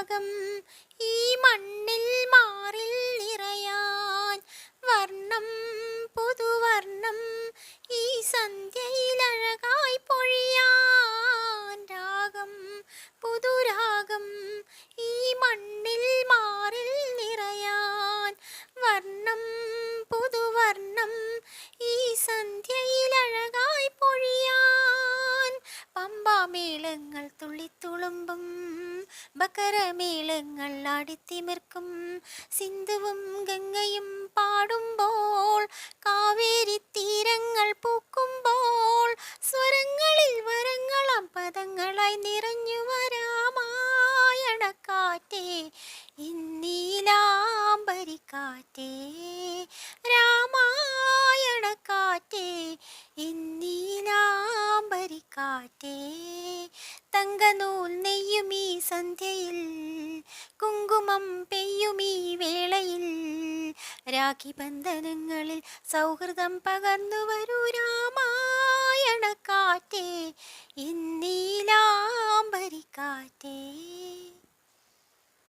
രാഗം ഈ മണ്ണിൽ മാറിൽ നിറയാൻ വർണ്ണം പുതുവർണ്ണം ഈ സന്ധ്യയിലഴകായി പൊഴിയാൻ രാഗം പുതുരാഗം ഈ മണ്ണിൽ മാറിൽ നിറയാൻ വർണ്ണം പുതുവർണ്ണം ഈ സന്ധ്യയിലഴകായി പൊഴിയാൻ പമ്പാമേളങ്ങൾ തുള്ളിത്തുളുമ്പും ബക്കരമേളങ്ങൾ ആടിത്തിമിർക്കും സിന്ധുവും ഗംഗയും പാടുമ്പോൾ കാവേരി തീരങ്ങൾ പൂക്കുമ്പോൾ സ്വരങ്ങളിൽ വരങ്ങളാം പദങ്ങളായി നിറഞ്ഞു വരാമായണക്കാറ്റേ ഇന്നീലാംബരിക്കാറ്റേ രാമായണക്കാറ്റേ ഇന്നീലാംബരിക്കാറ്റേ തങ്കനൂൽ നെയ്യുമീ സന്ധ്യയിൽ കുങ്കുമം പെയ്യുമീ വേളയിൽ രാഖിബന്ധനങ്ങളിൽ സൗഹൃദം പകർന്നു വരൂ രാമായണക്കാറ്റേ ഇന്നീലാംബരിക്കാറ്റേ.